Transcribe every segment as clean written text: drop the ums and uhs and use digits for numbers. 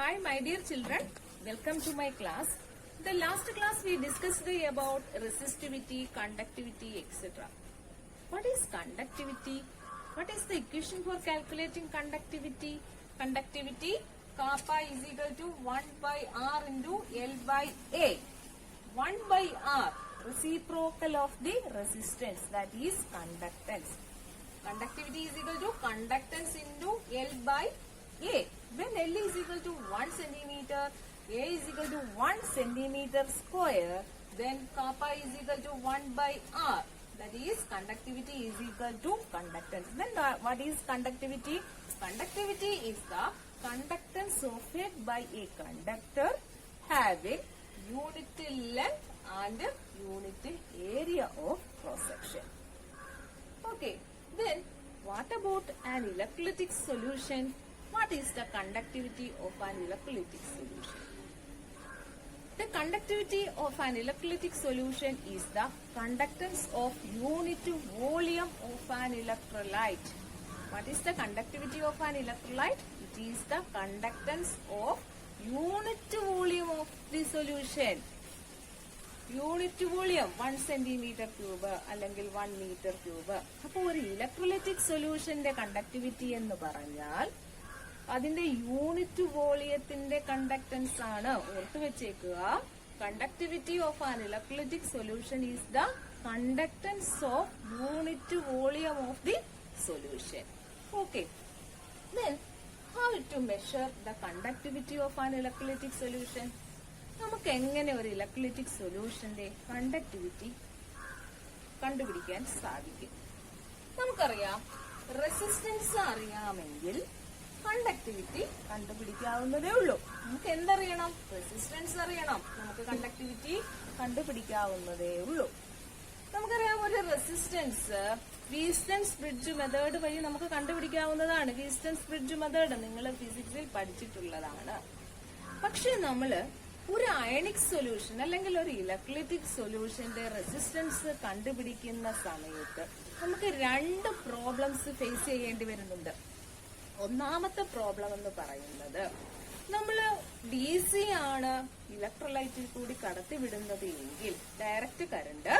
Hi my dear children, welcome to my class. The last class we discussed about resistivity, conductivity, etc. What is conductivity? What is the equation for calculating conductivity? Conductivity, kappa is equal to 1 by R into L by A. 1 by R, reciprocal of the resistance, that is conductance. Conductivity is equal to conductance into L by A. When L is equal to 1 centimeter, A is equal to 1 centimeter square, then kappa is equal to 1 by R. That is conductivity is equal to conductance. Then what is conductivity? Conductivity is the conductance offered by a conductor having unit length and unit area of cross section. Okay. Then what about an electrolytic solution? What is the conductivity of an electrolytic solution? The conductivity of an electrolytic solution is the conductance of unit volume of an electrolyte. What is the conductivity of an electrolyte? It is the conductance of unit volume of the solution. Unit volume 1 centimetre cube അല്ലെങ്കിൽ 1 metre cube. അപ്പോൾ ഒരു electrolytic സൊല്യൂഷന്റെ conductivity എന്ന് പറഞ്ഞാൽ അതിന്റെ unit വോളിയത്തിന്റെ conductance ആണ്. ഓർത്തു വെച്ചേക്കുക, conductivity of an electrolytic solution is the conductance of unit volume of the solution. Okay, then how to measure the conductivity of an electrolytic solution? നമുക്ക് എങ്ങനെ ഒരു ഇലക്ട്രോലൈറ്റിക് സൊല്യൂഷന്റെ കണ്ടക്ടിവിറ്റി കണ്ടുപിടിക്കാൻ സാധിക്കും? നമുക്കറിയാം, റെസിസ്റ്റൻസ് അറിയാമെങ്കിൽ കണ്ടക്ടിവിറ്റി കണ്ടുപിടിക്കാവുന്നതേ ഉള്ളൂ. നമുക്ക് എന്തറിയണം? റെസിസ്റ്റൻസ് അറിയണം. നമുക്ക് കണ്ടക്ടിവിറ്റി കണ്ടുപിടിക്കാവുന്നതേ ഉള്ളൂ. നമുക്കറിയാം, ഒരു റെസിസ്റ്റൻസ് വീസ്റ്റൺസ് ബ്രിഡ്ജ് മെത്തേഡ് വഴി നമുക്ക് കണ്ടുപിടിക്കാവുന്നതാണ്. വീസ്റ്റൺസ് ബ്രിഡ്ജ് മെത്തേഡ് നിങ്ങൾ ഫിസിക്സിൽ പഠിച്ചിട്ടുള്ളതാണ്. പക്ഷെ നമ്മള് ഒരു അയണിക് സൊല്യൂഷൻ അല്ലെങ്കിൽ ഒരു ഇലക്ട്രോലൈറ്റിക് സൊല്യൂഷന്റെ റെസിസ്റ്റൻസ് കണ്ടുപിടിക്കുന്ന സമയത്ത് നമുക്ക് രണ്ട് പ്രോബ്ലംസ് ഫേസ് ചെയ്യേണ്ടി വരുന്നുണ്ട്. ഒന്നാമത്തെ പ്രോബ്ലം എന്ന് പറയുന്നത്, നമ്മള് DC ആണ് ഇലക്ട്രോലൈറ്റിൽ കൂടി കടത്തിവിടുന്നത് എങ്കിൽ ഡയറക്റ്റ് കറണ്ട്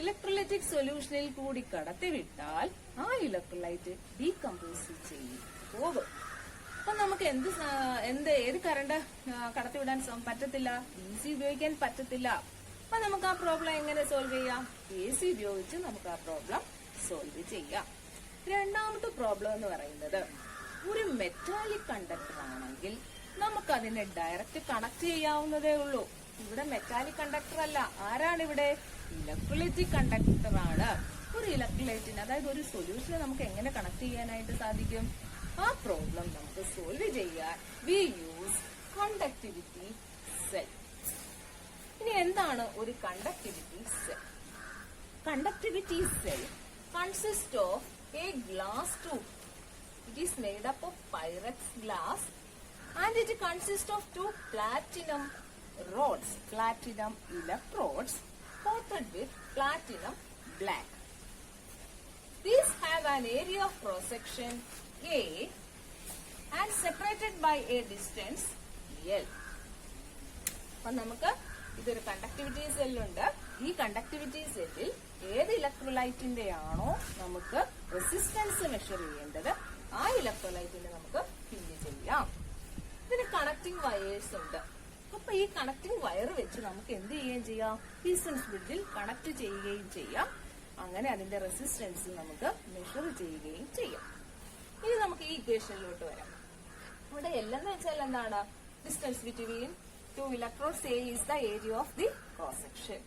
ഇലക്ട്രോലൈറ്റിക് സൊല്യൂഷനിൽ കൂടി കടത്തിവിട്ടാൽ ആ ഇലക്ട്രോലൈറ്റ് ഡീകമ്പോസ് ചെയ്യും, പോകും. അപ്പൊ നമുക്ക് ഏത് കറണ്ട് കടത്തിവിടാൻ പറ്റത്തില്ല? DC ഉപയോഗിക്കാൻ പറ്റത്തില്ല. അപ്പൊ നമുക്ക് ആ പ്രോബ്ലം എങ്ങനെ സോൾവ് ചെയ്യാം? AC ഉപയോഗിച്ച് നമുക്ക് ആ പ്രോബ്ലം സോൾവ് ചെയ്യാം. രണ്ടാമത്തെ പ്രോബ്ലം എന്ന് പറയുന്നത്, ഒരു മെറ്റാലിക് കണ്ടക്ടർ ആണെങ്കിൽ നമുക്ക് അതിനെ ഡയറക്റ്റ് കണക്ട് ചെയ്യാവുന്നതേ ഉള്ളൂ. ഇവിടെ മെറ്റാലിക് കണ്ടക്ടർ അല്ല. ആരാണ് ഇവിടെ? ഇലക്ട്രോലൈറ്റിക് കണ്ടക്ടർ ആണ്. ഒരു ഇലക്ട്രോലൈറ്റിന്, അതായത് ഒരു സൊല്യൂഷനെ നമുക്ക് എങ്ങനെ കണക്ട് ചെയ്യാനായിട്ട് സാധിക്കും? ആ പ്രോബ്ലം നമുക്ക് സോൾവ് ചെയ്യാൻ വി യൂസ് കണ്ടക്ടിവിറ്റി സെൽ. ഇനി എന്താണ് ഒരു conductivity cell? Conductivity cell consist of A glass tube. It is made up of Pyrex glass and it consist of 2 platinum rods, platinum electrodes coated with platinum black. These have an area of cross section A and separated by a distance L. അപ്പൊ നമുക്ക് ഇതൊരു conductivity സെല്ലുണ്ട്. ഈ conductivity സെല്ലിൽ ഏത് ഇലക്ട്രോലൈറ്റിന്റെ ആണോ നമുക്ക് resistance measure ചെയ്യേണ്ടത്, ആ ഇലക്ട്രോലൈറ്റിനെ നമുക്ക് ഫില്ല് ചെയ്യാം. ഇതിന് കണക്ടിംഗ് വയേഴ്സ് ഉണ്ട്. അപ്പൊ ഈ കണക്ടിംഗ് വയർ വെച്ച് നമുക്ക് എന്ത് ചെയ്യുകയും ചെയ്യാം? വീസ്റ്റൺസ് ബ്രിഡ്ജിൽ കണക്ട് ചെയ്യുകയും ചെയ്യാം. അങ്ങനെ അതിന്റെ റെസിസ്റ്റൻസ് നമുക്ക് മെഷർ ചെയ്യുകയും ചെയ്യാം. ഇനി നമുക്ക് ഈ ഇക്വേഷനിലോട്ട് വരാം. ഇവിടെ L എന്ന് വെച്ചാൽ എന്താണ്? Distance between 2 electrodes. A is the area of the cross section.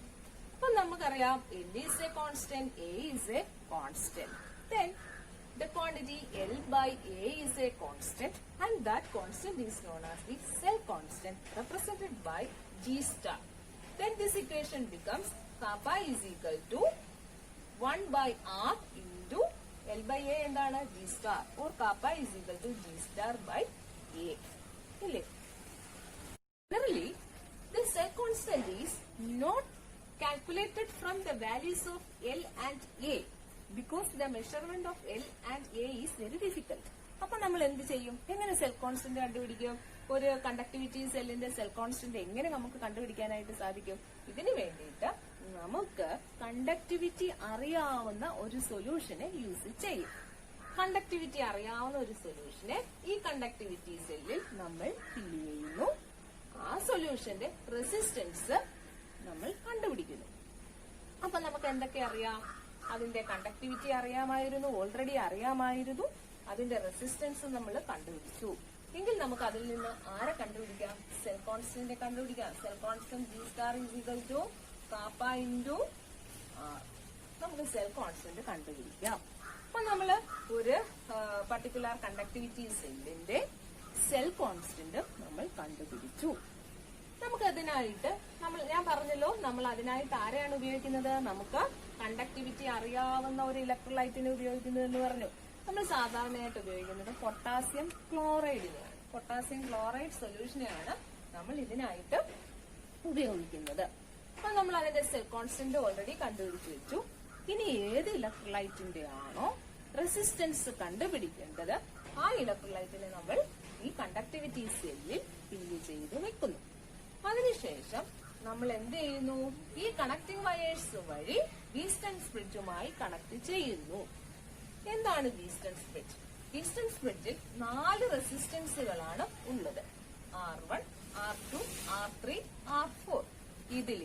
അപ്പൊ നമുക്കറിയാം, L is a constant, A is a constant. Then the quantity L by A is a constant and that constant is known as the cell constant, represented by G star. Then this equation becomes kappa is equal to 1 by R into L by A എന്താണ്? G star, or kappa is equal to G star by A. ഇല്ലേ? Generally, the cell constant is not calculated from the values of L and A because the measurement of L and A is very difficult. അപ്പൊ നമ്മൾ എന്ത് ചെയ്യും? എങ്ങനെ cell constant കണ്ടുപിടിക്കും? ഒരു conductivity സെല്ലിന്റെ cell constant എങ്ങനെ നമുക്ക് കണ്ടുപിടിക്കാനായിട്ട് സാധിക്കും? ഇതിനു വേണ്ടിയിട്ട് നമുക്ക് കണ്ടക്ടിവിറ്റി അറിയാവുന്ന ഒരു സൊല്യൂഷനെ യൂസ് ചെയ്യും. കണ്ടക്ടിവിറ്റി അറിയാവുന്ന ഒരു സൊല്യൂഷനെ ഈ കണ്ടക്ടിവിറ്റി സെല്ലിൽ നമ്മൾ ഫില്ല് ചെയ്യുന്നു. ആ സൊല്യൂഷന്റെ റെസിസ്റ്റൻസ് നമ്മൾ കണ്ടുപിടിക്കുന്നു. അപ്പൊ നമുക്ക് എന്തൊക്കെ അറിയാം? അതിന്റെ കണ്ടക്ടിവിറ്റി അറിയാമായിരുന്നു, ഓൾറെഡി അറിയാമായിരുന്നു. അതിന്റെ റെസിസ്റ്റൻസ് നമ്മൾ കണ്ടുപിടിച്ചു. എങ്കിൽ നമുക്ക് അതിൽ നിന്ന് ആരെ കണ്ടുപിടിക്കാം? സെൽ കോൺസ്റ്റന്റ് കണ്ടുപിടിക്കാം. Cell constant G star is equal to kappa into R. നമുക്ക് സെൽ കോൺസ്റ്റന്റ് കണ്ടുപിടിക്കാം. അപ്പൊ നമ്മള് ഒരു പർട്ടിക്കുലർ കണ്ടക്ടിവിറ്റി സെല്ലിന്റെ സെൽ കോൺസ്റ്റന്റ് നമ്മൾ കണ്ടുപിടിച്ചു. നമുക്ക് അതിനായിട്ട് ഞാൻ പറഞ്ഞല്ലോ, നമ്മൾ അതിനായിട്ട് ആരെയാണ് ഉപയോഗിക്കുന്നത്? നമുക്ക് കണ്ടക്ടിവിറ്റി അറിയാവുന്ന ഒരു ഇലക്ട്രോലൈറ്റിനെ ഉപയോഗിക്കുന്നത് എന്ന് പറഞ്ഞു. നമ്മൾ സാധാരണയായിട്ട് ഉപയോഗിക്കുന്നത് പൊട്ടാസ്യം ക്ലോറൈഡിനെയാണ്. പൊട്ടാസ്യം ക്ലോറൈഡ് സൊല്യൂഷനെയാണ് നമ്മൾ ഇതിനായിട്ട് ഉപയോഗിക്കുന്നത്. അപ്പൊ നമ്മൾ അതിന്റെ സെൽ കോൺസ്റ്റന്റ് ഓൾറെഡി കണ്ടുപിടിച്ചു വെച്ചു. ഇനി ഏത് ഇലക്ട്രോലൈറ്റിന്റെ ആണോ റെസിസ്റ്റൻസ് കണ്ടുപിടിക്കേണ്ടത്, ആ ഇലക്ട്രോലൈറ്റിനെ നമ്മൾ ഈ കണ്ടക്ടിവിറ്റി സെല്ലിൽ ഫില്ല് ചെയ്ത് വെക്കുന്നു. അതിനുശേഷം നമ്മൾ എന്ത് ചെയ്യുന്നു? ഈ കണക്ടിംഗ് വയേഴ്സ് വഴി വീസ്റ്റൺസ് ബ്രിഡ്ജുമായി കണക്ട് ചെയ്യുന്നു. എന്താണ് വീസ്റ്റൺസ് ബ്രിഡ്ജ്? വീസ്റ്റൺസ് ബ്രിഡ്ജിൽ 4 റെസിസ്റ്റൻസുകളാണ് ഉള്ളത്. R1, R2, R3, R4. ഇതിൽ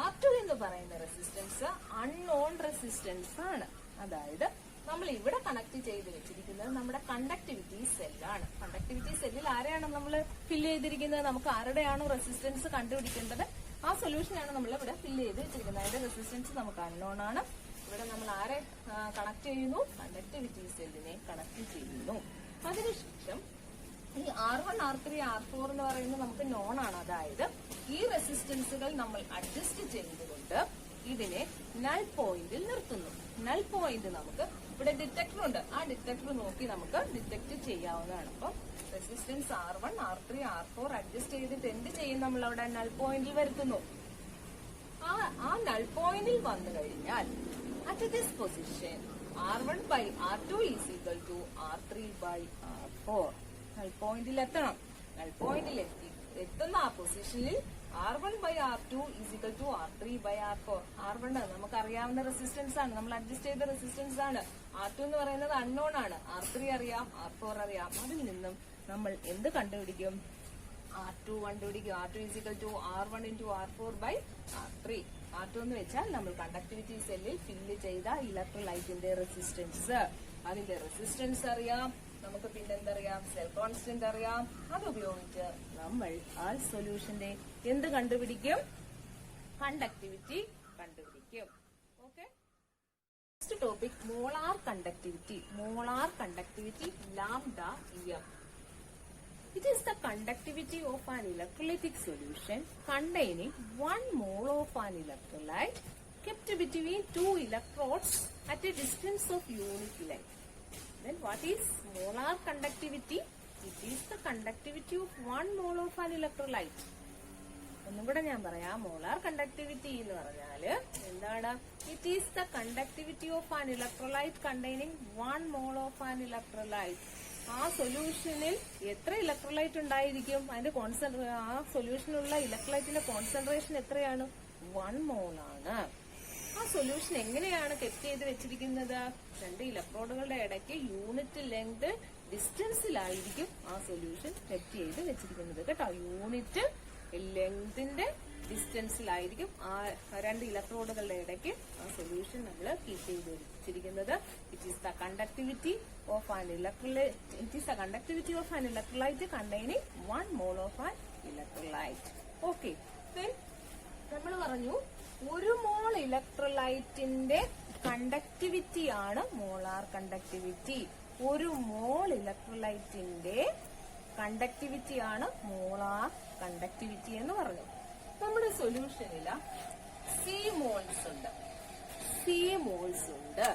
R2 എന്ന് പറയുന്ന റെസിസ്റ്റൻസ് അൺനോൺ റെസിസ്റ്റൻസ് ആണ്. അതായത് നമ്മൾ ഇവിടെ കണക്ട് ചെയ്ത് വെച്ചിരിക്കുന്നത് നമ്മുടെ കണ്ടക്ടിവിറ്റി സെല്ലാണ്. കണ്ടക്ടിവിറ്റി സെല്ലിൽ ആരെയാണ് നമ്മൾ ഫില്ല് ചെയ്തിരിക്കുന്നത്? നമുക്ക് ആരുടെയാണോ റെസിസ്റ്റൻസ് കണ്ടുപിടിക്കേണ്ടത് ആ സൊല്യൂഷനാണ് നമ്മൾ ഇവിടെ ഫില്ല് ചെയ്ത് വെച്ചിരിക്കുന്നത്. അതിന്റെ റെസിസ്റ്റൻസ് നമുക്ക് അൺനോൺ ആണ്. ഇവിടെ നമ്മൾ ആരെ കണക്ട് ചെയ്യുന്നു? കണ്ടക്ടിവിറ്റി സെല്ലിനെ കണക്ട് ചെയ്യുന്നു. അതിനുശേഷം ഈ R1, R3, R4 എന്ന് പറയുന്നത് നമുക്ക് നോൺ ആണ്. അതായത് ഈ റെസിസ്റ്റൻസുകൾ നമ്മൾ അഡ്ജസ്റ്റ് ചെയ്തുകൊണ്ട് ഇതിനെ നൾ പോയിന്റിൽ നിർത്തുന്നു. നൾ പോയിന്റ് നമുക്ക് ഇവിടെ ഡിറ്റക്ടർ ഉണ്ട്. ആ ഡിറ്റക്ടർ നോക്കി നമുക്ക് ഡിറ്റക്ട് ചെയ്യാവുന്നതാണ്. അപ്പൊ resistance R1, R3, R4 adjust ചെയ്തിട്ട് എന്ത് ചെയ്യും? നമ്മൾ അവിടെ നൾ പോയിന്റിൽ വരുത്തുന്നു. ആ നൾ പോയിന്റിൽ വന്നു കഴിഞ്ഞാൽ at this position R1 by R2 is equal to R3 by R4. Null പോയിന്റിൽ എത്തണം. നൾ പോയിന്റിൽ എത്തുന്ന ആ പൊസിഷനിൽ R1 by R2 is equal to R3 by R4. R1 നമുക്ക് അറിയാവുന്ന റെസിസ്റ്റൻസ് ആണ്, നമ്മൾ അഡ്ജസ്റ്റ് ചെയ്ത റെസിസ്റ്റൻസ് ആണ്. R2 എന്ന് പറയുന്നത് അൺനോൺ ആണ്. R3 അറിയാം, R4 അറിയാം. അതിൽ നിന്നും നമ്മൾ എന്ത് കണ്ടുപിടിക്കും? R2 കണ്ടുപിടിക്കും. R2 is equal to R1 into R4 by R3. R2 എന്ന് വെച്ചാൽ നമ്മൾ കണ്ടക്ടിവിറ്റി സെല്ലിൽ ഫില്ല് ചെയ്ത ഇലക്ട്രോലൈറ്റിന്റെ റെസിസ്റ്റൻസ്. അതിന്റെ റെസിസ്റ്റൻസ് അറിയാം. നമുക്ക് പിന്നെന്തറിയാം? സെൽ കോൺസ്റ്റന്റ് അറിയാം. അതുപയോഗിച്ച് നമ്മൾ ആ സൊല്യൂഷന്റെ എന്ത് കണ്ടുപിടിക്കും? കണ്ടക്ടിവിറ്റി കണ്ടുപിടിക്കും. Okay. Next topic molar conductivity. Molar conductivity lambda M. It is the conductivity of an electrolytic solution containing 1 mole of an electrolyte kept between 2 electrodes at a distance of unit length. Then what is molar conductivity? It is the conductivity of 1 mole of an electrolyte. ഒന്നും കൂടെ ഞാൻ പറയാം. Molar conductivity എന്ന് പറഞ്ഞാല് എന്താണ്? It is the conductivity of an electrolyte containing 1 mole of an electrolyte. ആ സൊല്യൂഷനിൽ എത്ര ഇലക്ട്രോലൈറ്റ് ഉണ്ടായിരിക്കും? അതിന്റെ ആ സൊല്യൂഷനുള്ള ഇലക്ട്രോലൈറ്റിന്റെ കോൺസെൻട്രേഷൻ എത്രയാണ്? 1 mole ആണ്. ആ സൊല്യൂഷൻ എങ്ങനെയാണ് കെപ്റ്റ് ചെയ്ത് വെച്ചിരിക്കുന്നത്? 2 ഇലക്ട്രോഡുകളുടെ ഇടയ്ക്ക് യൂണിറ്റ് ലെങ്ത് ഡിസ്റ്റൻസിലായിരിക്കും ആ സൊല്യൂഷൻ കെപ്റ്റ് ചെയ്ത് വെച്ചിരിക്കുന്നത് കേട്ടോ. യൂണിറ്റ് ലെങ്തിന്റെ ഡിസ്റ്റൻസിലായിരിക്കും ആ 2 ഇലക്ട്രോഡുകളുടെ ഇടയ്ക്ക് ആ സൊല്യൂഷൻ നമ്മൾ കീപ്പ് ചെയ്ത് വെച്ചിരിക്കുന്നത്. It is the conductivity of an electrolyte. It is the conductivity of an electrolyte containing 1 mole of an electrolyte. Okay. നമ്മൾ പറഞ്ഞു 1 mole ഇലക്ട്രോലൈറ്റിന്റെ കണ്ടക്ടിവിറ്റി ആണ് മോളാർ കണ്ടക്ടിവിറ്റി. 1 mole ഇലക്ട്രോലൈറ്റിന്റെ കണ്ടക്ടിവിറ്റി ആണ് മോളാർ കണ്ടക്ടിവിറ്റി എന്ന് പറഞ്ഞു. നമ്മുടെ സൊല്യൂഷനില് C മോൾസ് ഉണ്ട്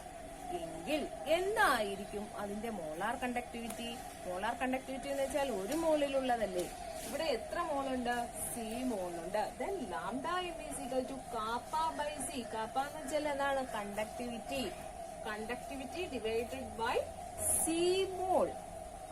എങ്കിൽ എന്തായിരിക്കും അതിന്റെ മോളാർ കണ്ടക്ടിവിറ്റി? മോളാർ കണ്ടക്ടിവിറ്റി എന്ന് വെച്ചാൽ 1 മോളിലുള്ളതല്ലേ. ഇവിടെ എത്ര മോളുണ്ട്? C മോളുണ്ട്. Then lambda M is equal to kappa by C. Kappa എന്ന് വെച്ചാൽ എന്താണ്? Conductivity. Conductivity divided by C mole.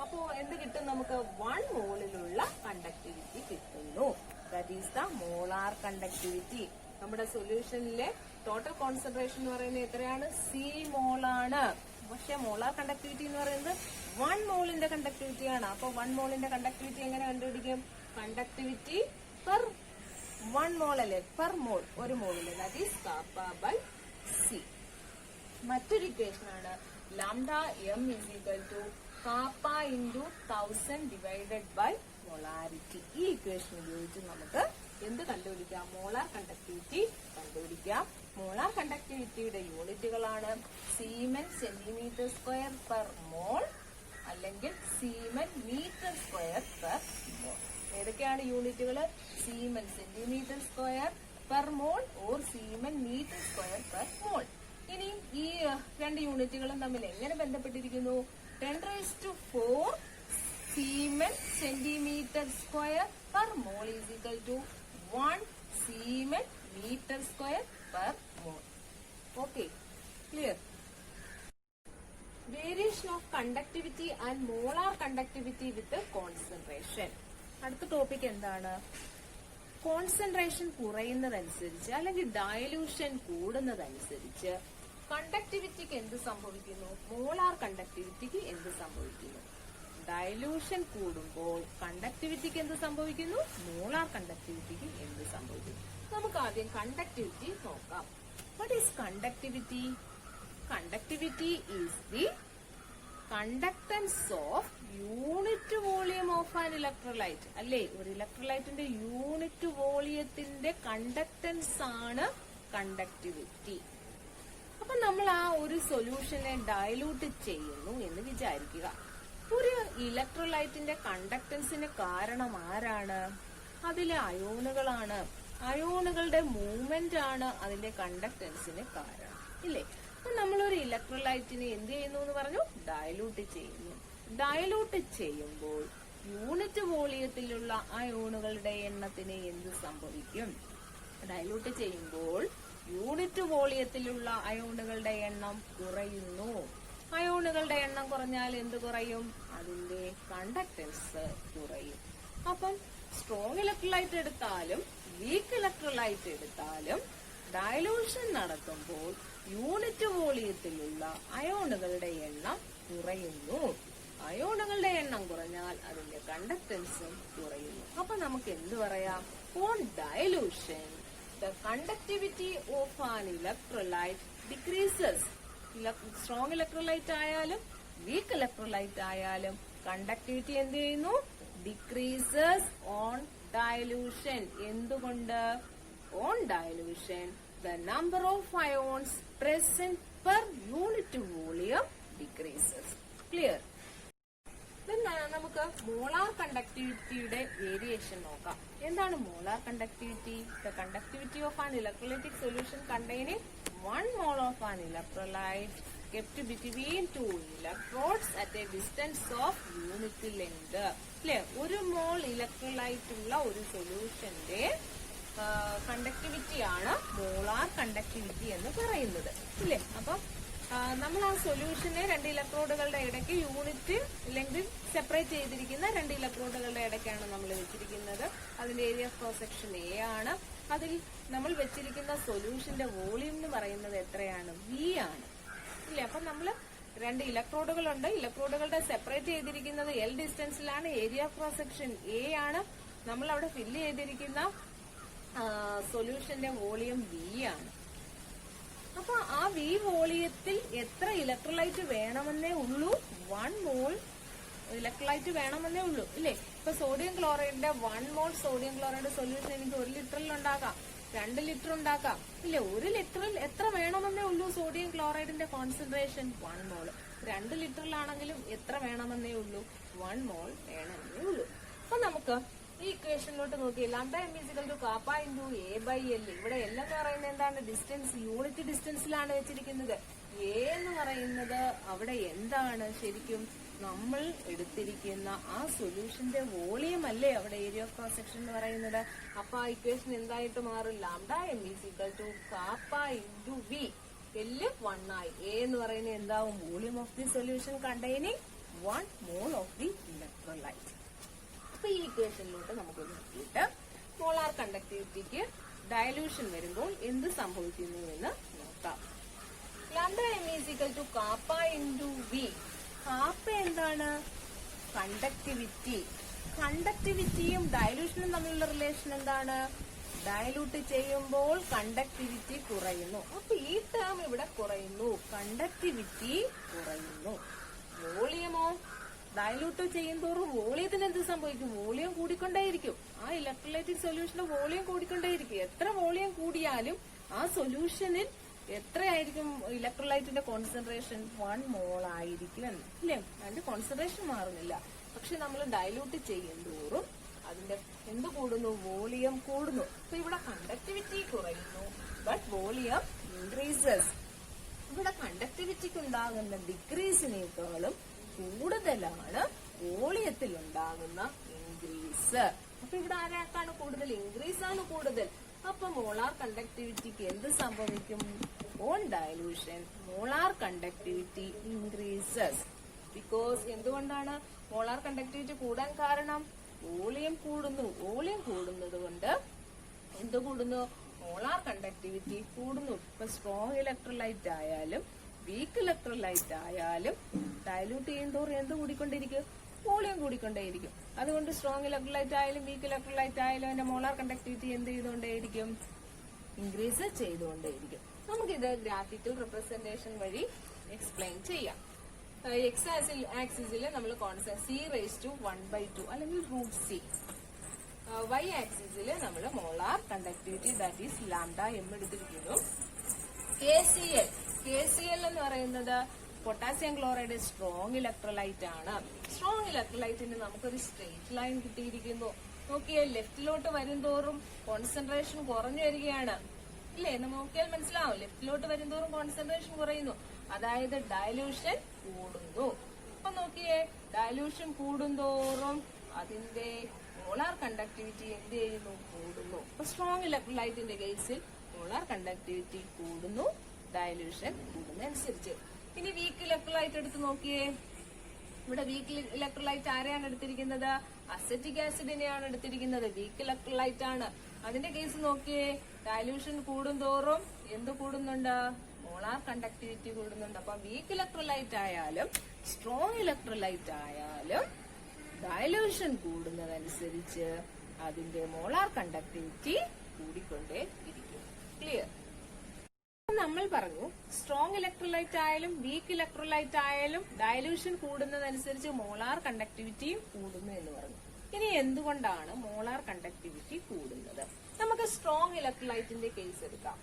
അപ്പോ എന്ത് കിട്ടും നമുക്ക്? 1 മോളിലുള്ള കണ്ടക്ടിവിറ്റി കിട്ടുന്നു. That is the molar conductivity. നമ്മുടെ സൊല്യൂഷനിലെ ടോട്ടൽ കോൺസെൻട്രേഷൻ എന്ന് പറയുന്നത് എത്രയാണ്? C മോളാണ്. പക്ഷെ മോളാർ കണ്ടക്ടിവിറ്റി എന്ന് പറയുന്നത് 1 മോളിന്റെ കണ്ടക്ടിവിറ്റിയാണ്. അപ്പൊ 1 മോളിന്റെ കണ്ടക്ടിവിറ്റി എങ്ങനെ കണ്ടുപിടിക്കും? കണ്ടക്ടിവിറ്റി പെർ 1 മോൾ അല്ലേ? പെർ മോൾ, ഒരു മോളില്. That is kappa by C. മറ്റൊരു ഇക്വേഷൻ ആണ് lambda M is equal to kappa into 1000 divided by molarity. ഈ ഇക്വേഷൻ ഉപയോഗിച്ച് നമുക്ക് എന്ത് കണ്ടുപിടിക്കാം? മോളാർ കണ്ടക്ടിവിറ്റി കണ്ടുപിടിക്കാം. മോളാർ കണ്ടക്ടിവിറ്റിയുടെ യൂണിറ്റുകളാണ് siemens centimetre square per mole അല്ലെങ്കിൽ siemens metre square per mole. ഏതൊക്കെയാണ് യൂണിറ്റുകൾ? Siemens centimetre square per mole or siemens metre square per mole. ഇനി ഈ രണ്ട് യൂണിറ്റുകളും തമ്മിൽ എങ്ങനെ ബന്ധപ്പെട്ടിരിക്കുന്നു? 10⁴ siemens centimetre square per mole is equal to 1 siemens metre square per mole. Okay, clear? Variation of conductivity and molar conductivity with concentration. അടുത്ത topic എന്താണ്? Concentration കുറയുന്നതനുസരിച്ച് അല്ലെങ്കിൽ ഡയലൂഷൻ കൂടുന്നതനുസരിച്ച് കണ്ടക്ടിവിറ്റിക്ക് എന്ത് സംഭവിക്കുന്നു? മോളാർ കണ്ടക്ടിവിറ്റിക്ക് എന്ത് സംഭവിക്കുന്നു? ഡയലൂഷൻ കൂടുമ്പോൾ കണ്ടക്ടിവിറ്റിക്ക് എന്ത് സംഭവിക്കുന്നു? മോളാർ കണ്ടക്ടിവിറ്റിക്ക് എന്ത് സംഭവിക്കുന്നു? നമുക്ക് ആദ്യം കണ്ടക്ടിവിറ്റി നോക്കാം. What is conductivity? Conductivity is the conductance of unit volume of an electrolyte. അല്ലേ, ഒരു ഇലക്ട്രോലൈറ്റിന്റെ യൂണിറ്റ് വോളിയത്തിന്റെ കണ്ടക്ടൻസ് ആണ് കണ്ടക്ടിവിറ്റി. അപ്പൊ നമ്മൾ ആ ഒരു സൊല്യൂഷനെ ഡയലൂട്ട് ചെയ്യുന്നു എന്ന് വിചാരിക്കുക. ഒരു ഇലക്ട്രോലൈറ്റിന്റെ കണ്ടക്ടൻസിന് കാരണം ആരാണ്? അതിലെ അയോണുകളാണ്. അയോണുകളുടെ മൂവ്മെന്റ് ആണ് അതിന്റെ കണ്ടക്ടൻസിന് കാരണം, ഇല്ലേ? നമ്മളൊരു ഇലക്ട്രോലൈറ്റിനെ എന്ത് ചെയ്യുന്നു എന്ന് പറഞ്ഞു? ഡയലൂട്ട് ചെയ്യുന്നു. ഡയലൂട്ട് ചെയ്യുമ്പോൾ യൂണിറ്റ് വോളിയത്തിലുള്ള അയോണുകളുടെ എണ്ണത്തിന് എന്ത് സംഭവിക്കും? ഡയലൂട്ട് ചെയ്യുമ്പോൾ യൂണിറ്റ് വോളിയത്തിലുള്ള അയോണുകളുടെ എണ്ണം കുറയുന്നു. അയോണുകളുടെ എണ്ണം കുറഞ്ഞാൽ എന്ത് കുറയും? അതിന്റെ കണ്ടക്ടൻസ് കുറയും. അപ്പം സ്ട്രോങ് ഇലക്ട്രോലൈറ്റ് എടുത്താലും വീക്ക് ഇലക്ട്രോലൈറ്റ് എടുത്താലും ഡയലൂഷൻ നടത്തുമ്പോൾ യൂണിറ്റ് വോളിയത്തിലുള്ള അയോണുകളുടെ എണ്ണം കുറയുന്നു. അയോണുകളുടെ എണ്ണം കുറഞ്ഞാൽ അതിന്റെ കണ്ടക്ടൻസും കുറയുന്നു. അപ്പൊ നമുക്ക് എന്ത് പറയാം? On dilution the conductivity of an electrolyte decreases. Strong electrolyte ആയാലും വീക്ക് ഇലക്ട്രോലൈറ്റ് ആയാലും കണ്ടക്ടിവിറ്റി എന്ത് ചെയ്യുന്നു? Decreases on dilution. എന്തുകൊണ്ട്? On dilution the number of ions present per unit volume decreases. Clear? Then നമുക്ക് മോളാർ കണ്ടക്ടിവിറ്റിയുടെ വേരിയേഷൻ നോക്കാം. എന്താണ് molar conductivity? The conductivity of an electrolytic solution containing 1 mole of an electrolyte kept between 2 electrodes at a distance of unit length. അല്ലേ, ഒരു മോൾ electrolyte ഉള്ള ഒരു സൊല്യൂഷന്റെ കണ്ടക്ടിവിറ്റിയാണ് molar conductivity എന്ന് പറയുന്നത്, ഇല്ലേ? അപ്പം നമ്മൾ ആ സൊല്യൂഷനെ രണ്ട് ഇലക്ട്രോഡുകളുടെ ഇടയ്ക്ക് യൂണിറ്റ് ലെങ്ത് സെപ്പറേറ്റ് ചെയ്തിരിക്കുന്ന രണ്ട് ഇലക്ട്രോഡുകളുടെ ഇടയ്ക്കാണ് നമ്മൾ വെച്ചിരിക്കുന്നത്. അതിന്റെ area of cross section A ആണ്. അതിൽ നമ്മൾ വെച്ചിരിക്കുന്ന സൊല്യൂഷന്റെ വോളിയം എന്ന് പറയുന്നത് എത്രയാണ്? V ആണ്, ഇല്ലേ? അപ്പം നമ്മൾ രണ്ട് ഇലക്ട്രോഡുകളുണ്ട്. ഇലക്ട്രോഡുകളുടെ സെപ്പറേറ്റ് ചെയ്തിരിക്കുന്നത് L ഡിസ്റ്റൻസിലാണ്. Area of cross section A ആണ്. നമ്മൾ അവിടെ ഫില്ല് ചെയ്തിരിക്കുന്ന സൊല്യൂഷന്റെ വോളിയം V ആണ്. അപ്പൊ ആ V വോളിയത്തിൽ എത്ര ഇലക്ട്രോലൈറ്റ് വേണമെന്നേ ഉള്ളൂ? 1 മോൾ ഇലക്ട്രോലൈറ്റ് വേണമെന്നേ ഉള്ളൂ, ഇല്ലേ? ഇപ്പൊ സോഡിയം ക്ലോറൈഡിന്റെ 1 മോൾ സോഡിയം ക്ലോറൈഡ് സൊല്യൂഷൻ എനിക്ക് 1 ലിറ്ററിൽ ഉണ്ടാക്കാം, 2 ലിറ്റർ ഉണ്ടാക്കാം, ഇല്ലേ? 1 ലിറ്ററിൽ എത്ര വേണമെന്നേ ഉള്ളൂ? സോഡിയം ക്ലോറൈഡിന്റെ കോൺസെൻട്രേഷൻ 1 മോൾ. 2 ലിറ്ററിലാണെങ്കിലും എത്ര വേണമെന്നേ ഉള്ളൂ? 1 മോൾ വേണമെന്നേ ഉള്ളൂ. അപ്പൊ നമുക്ക് ഈ ഇക്വേഷനിലോട്ട് നോക്കി. Lambda M is equal to kappa into A by L. ഇവിടെ എൽ എന്ന് പറയുന്നത് എന്താണ്? ഡിസ്റ്റൻസ്, യൂണിറ്റ് ഡിസ്റ്റൻസിലാണ് വെച്ചിരിക്കുന്നത്. എ എന്ന് പറയുന്നത് അവിടെ എന്താണ്? ശരിക്കും നമ്മൾ എടുത്തിരിക്കുന്ന ആ സൊല്യൂഷന്റെ വോളിയം അല്ലേ അവിടെ ഏരിയ ഓഫ് ക്രോസ് സെക്ഷൻ എന്ന് പറയുന്നത്. അപ്പൊ ആ ഇക്വേഷൻ എന്തായിട്ട് മാറും? Lambda M is equal to kappa into V. L 1 ആയി. എ എന്ന് പറയുന്നത് എന്താവും? Volume of the solution containing 1 mole of the electrolyte. അപ്പൊ ഈ ഇക്വേഷനിലോട്ട് നമുക്ക് നോക്കിയിട്ട് മോളാർ കണ്ടക്ടിവിറ്റിക്ക് ഡയലൂഷൻ വരുമ്പോൾ എന്ത് സംഭവിക്കുന്നു എന്ന് നോക്കാം. Lambda M is equal to kappa into V. Kappa എന്താണ്? കണ്ടക്ടിവിറ്റി. കണ്ടക്ടിവിറ്റിയും ഡയലൂഷനും തമ്മിലുള്ള റിലേഷൻ എന്താണ്? ഡയലൂട്ട് ചെയ്യുമ്പോൾ കണ്ടക്ടിവിറ്റി കുറയുന്നു. അപ്പൊ ഈ ടേം ഇവിടെ കുറയുന്നു, കണ്ടക്ടിവിറ്റി കുറയുന്നു. വോളിയമോ? ഡയലൂട്ട് ചെയ്യുന്തോറും വോളിയത്തിന് എന്ത് സംഭവിക്കും? വോളിയം കൂടിക്കൊണ്ടേയിരിക്കും. ആ ഇലക്ട്രോലൈറ്റിക് സൊല്യൂഷന്റെ വോളിയം കൂടിക്കൊണ്ടേയിരിക്കും. എത്ര വോളിയം കൂടിയാലും ആ സൊല്യൂഷനിൽ എത്രയായിരിക്കും ഇലക്ട്രോലൈറ്റിന്റെ കോൺസെൻട്രേഷൻ? 1 മോൾ ആയിരിക്കും അല്ലേ? അതിന്റെ കോൺസെൻട്രേഷൻ മാറുന്നില്ല. പക്ഷെ നമ്മൾ ഡയലൂട്ട് ചെയ്യുന്തോറും അതിന്റെ എന്ത് കൂടുന്നു? വോളിയം കൂടുന്നു. അപ്പൊ ഇവിടെ കണ്ടക്ടിവിറ്റി കുറയുന്നു, ബട്ട് വോളിയം ഇൻക്രീസസ്. ഇവിടെ കണ്ടക്ടിവിറ്റിക്ക് ഉണ്ടാകുന്ന ഡിക്രീസിനേക്കാളും കൂടുതലാണ് വോളിയത്തിൽ ഉണ്ടാകുന്ന ഇൻക്രീസ്. അപ്പൊ ഇവിടെ ആരാക്കാണ് കൂടുതൽ? ഇൻക്രീസ് ആണ് കൂടുതൽ. അപ്പൊ മോളാർ കണ്ടക്ടിവിറ്റിക്ക് എന്ത് സംഭവിക്കും? On dilution molar conductivity increases. Because എന്തുകൊണ്ടാണ് മോളാർ കണ്ടക്ടിവിറ്റി കൂടാൻ കാരണം? വോളിയം കൂടുന്നു. വോളിയം കൂടുന്നത് കൊണ്ട് എന്ത് കൂടുന്നു? മോളാർ കണ്ടക്ടിവിറ്റി കൂടുന്നു. ഇപ്പൊ സ്ട്രോങ് ഇലക്ട്രോലൈറ്റ് ആയാലും വീക്ക് ഇലക്ട്രോലൈറ്റ് ആയാലും ഡയലൂട്ട് ചെയ്യുന്നതോറും എന്ത് കൂടിക്കൊണ്ടിരിക്കും? വോളിയം കൂടിക്കൊണ്ടേയിരിക്കും. അതുകൊണ്ട് സ്ട്രോങ് ഇലക്ട്രോലൈറ്റ് ആയാലും വീക്ക് ഇലക്ട്രോലൈറ്റ് ആയാലും അതിന്റെ മോളാർ കണ്ടക്ടിവിറ്റി എന്ത് ചെയ്തുകൊണ്ടേയിരിക്കും? ഇൻക്രീസ് ചെയ്തുകൊണ്ടേയിരിക്കും. നമുക്കിത് ഗ്രാഫിക്കൽ റിപ്രസെന്റേഷൻ വഴി എക്സ്പ്ലെയിൻ ചെയ്യാം. എക്സ് ആക്സിസിൽ നമ്മൾ കോൺസ്റ്റന്റ് C⁻1/2 അല്ലെങ്കിൽ √C. വൈ ആക്സിസിൽ നമ്മൾ molar conductivity that is lambda M എടുത്തിരിക്കുന്നു. KCl എന്ന് പറയുന്നത് പൊട്ടാസ്യം ക്ലോറൈഡ് സ്ട്രോങ് ഇലക്ട്രോലൈറ്റ് ആണ്. സ്ട്രോങ് ഇലക്ട്രോലൈറ്റിന് നമുക്കൊരു സ്ട്രെയിറ്റ് ലൈൻ കിട്ടിയിരിക്കുന്നു. നോക്കിയേ, ലെഫ്റ്റിലോട്ട് വരുംതോറും കോൺസെൻട്രേഷൻ കുറഞ്ഞു വരികയാണ് ഇല്ലേ? നോക്കിയാൽ മനസ്സിലാവും, ലെഫ്റ്റിലോട്ട് വരുംതോറും കോൺസെൻട്രേഷൻ കുറയുന്നു. അതായത് ഡയലൂഷൻ കൂടുന്നു. അപ്പൊ നോക്കിയേ, ഡയലൂഷൻ കൂടുന്തോറും അതിന്റെ മോളാർ കണ്ടക്ടിവിറ്റി എന്ത് ചെയ്യുന്നു? കൂടുന്നു. അപ്പൊ സ്ട്രോങ് ഇലക്ട്രോലൈറ്റിന്റെ കേസിൽ മോളാർ കണ്ടക്ടിവിറ്റി കൂടുന്നു, ഡയലൂഷൻ കൂടുന്നതനുസരിച്ച്. ഇനി വീക്ക് ഇലക്ട്രോലൈറ്റ് എടുത്ത് നോക്കിയേ. ഇവിടെ വീക്ക് ഇലക്ട്രോലൈറ്റ് ആരെയാണ് എടുത്തിരിക്കുന്നത്? അസറ്റിക് ആസിഡിനെയാണ് എടുത്തിരിക്കുന്നത്. വീക്ക് ഇലക്ട്രോലൈറ്റ് ആണ്. അതിന്റെ കേസ് നോക്കിയേ, ഡയലൂഷൻ കൂടുന്തോറും എന്ത് കൂടുന്നുണ്ട്? മോളാർ കണ്ടക്ടിവിറ്റി കൂടുന്നുണ്ട്. അപ്പൊ വീക്ക് ഇലക്ട്രോലൈറ്റ് ആയാലും സ്ട്രോങ് ഇലക്ട്രോലൈറ്റ് ആയാലും ഡയലൂഷൻ കൂടുന്നതനുസരിച്ച് അതിന്റെ മോളാർ കണ്ടക്ടിവിറ്റി കൂടിക്കൊണ്ടേ ഇരിക്കും. ക്ലിയർ? നമ്മൾ പറഞ്ഞു സ്ട്രോങ് ഇലക്ട്രോലൈറ്റ് ആയാലും വീക്ക് ഇലക്ട്രോലൈറ്റ് ആയാലും ഡയലൂഷൻ കൂടുന്നതനുസരിച്ച് മോളാർ കണ്ടക്ടിവിറ്റിയും കൂടുന്നു എന്ന് പറഞ്ഞു. ഇനി എന്തുകൊണ്ടാണ് മോളാർ കണ്ടക്ടിവിറ്റി കൂടുന്നത്? നമുക്ക് സ്ട്രോങ് ഇലക്ട്രോലൈറ്റിന്റെ കേസ് എടുക്കാം.